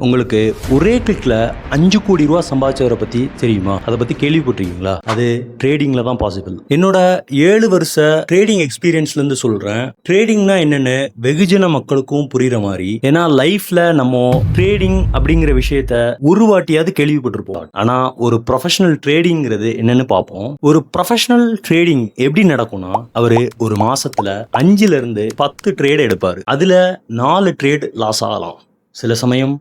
உங்களுக்கு ஒரே கிளிக்ல 5 கோடி ரூபா சம்பாதிச்சவரை பத்தி தெரியுமா? அதை பத்தி கேள்விப்பட்டிருக்கீங்களா? அது ட்ரேடிங்ல தான் பாசிபிள். என்னோட 7 வருஷ ட்ரேடிங் எக்ஸ்பீரியன்ஸ்ல இருந்து சொல்றேன். ட்ரேடிங்னா என்னன்னு வெகுஜன மக்களுக்கும் புரியுற மாதிரி. ஏன்னா லைஃப்ல நம்ம ட்ரேடிங் அப்படிங்கிற விஷயத்த ஒரு வாட்டியாவது கேள்விப்பட்டிருப்போம். ஆனா ஒரு ப்ரொஃபஷனல் ட்ரேடிங்கிறது என்னன்னு பார்ப்போம். ஒரு ப்ரொஃபஷனல் ட்ரேடிங் எப்படி நடக்கும்னா, அவரு ஒரு மாசத்துல 5ல இருந்து 10 ட்ரேட் எடுப்பாரு. அதுல 4 ட்ரேட் லாஸ் ஆகலாம். சில சமயம்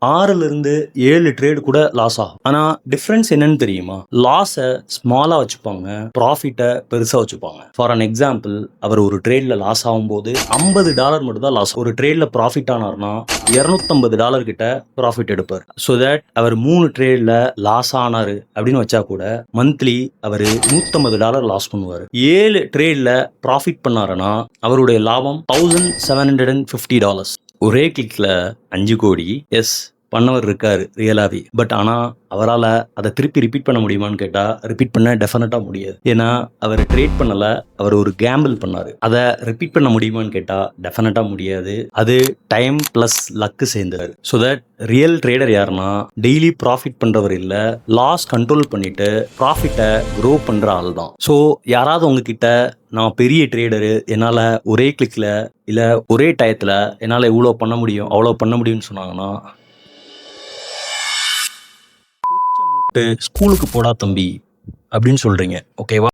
6ல இருந்து 7 ட்ரேட் கூட லாஸ் ஆகும். ஆனா டிஃபரன்ஸ் என்னன்னு தெரியுமா? லாஸை ஸ்மாலா வச்சுப்பாங்க, ப்ராஃபிட்டை பெருசா வச்சுப்பாங்க. ஃபார் அன் எக்ஸாம்பிள், அவர் ஒரு ட்ரேட்ல லாஸ் ஆகும்போது $50 மட்டும் தான் லாஸ். ஒரு ட்ரேட்ல ப்ராஃபிட் ஆனார்னா $250 கிட்ட ப்ராஃபிட் எடுப்பார். ஸோ தட் அவர் 3 ட்ரேட்ல லாஸ் ஆனாரு அப்படின்னு வச்சா கூட மந்த்லி அவர் $150 லாஸ் பண்ணுவார். 7 ட்ரேட்ல ப்ராஃபிட் பண்ணாருன்னா அவருடைய லாபம் $1750. ஒரே கிளிக்ல 5 கோடி. எஸ், பண்ணவர் இருக்காரு ரியலாவே. பட் ஆனா அவரால் அதை திருப்பி ரிப்பீட் பண்ண முடியுமான்னு கேட்டா ரிப்பீட் பண்ண டெஃபினட்டா முடியாது. ஏன்னா அவர் ட்ரேட் பண்ணல, அவர் ஒரு கேம்பிள் பண்ணாரு. அதை ரிப்பீட் பண்ண முடியுமான்னு கேட்டா டெஃபினட்டா முடியாது. அது டைம் பிளஸ் லக்கு சேர்ந்தாரு. ஸோ தட் ரியல் ட்ரேடர் யாருன்னா டெய்லி ப்ராஃபிட் பண்றவர் இல்ல, லாஸ் கண்ட்ரோல் பண்ணிட்டு ப்ராஃபிட்டை க்ரோ பண்ற ஆள் தான். ஸோ யாராவது உங்ககிட்ட நான் பெரிய ட்ரேடரு, என்னால் ஒரே கிளிக்கில் இல்லை ஒரே டயத்தில் என்னால் இவ்வளோ பண்ண முடியும் அவ்வளோ பண்ண முடியும்னு சொன்னாங்கன்னா, ஸ்கூலுக்கு போடா தம்பி அப்படின்னு சொல்கிறீங்க. ஓகேவா?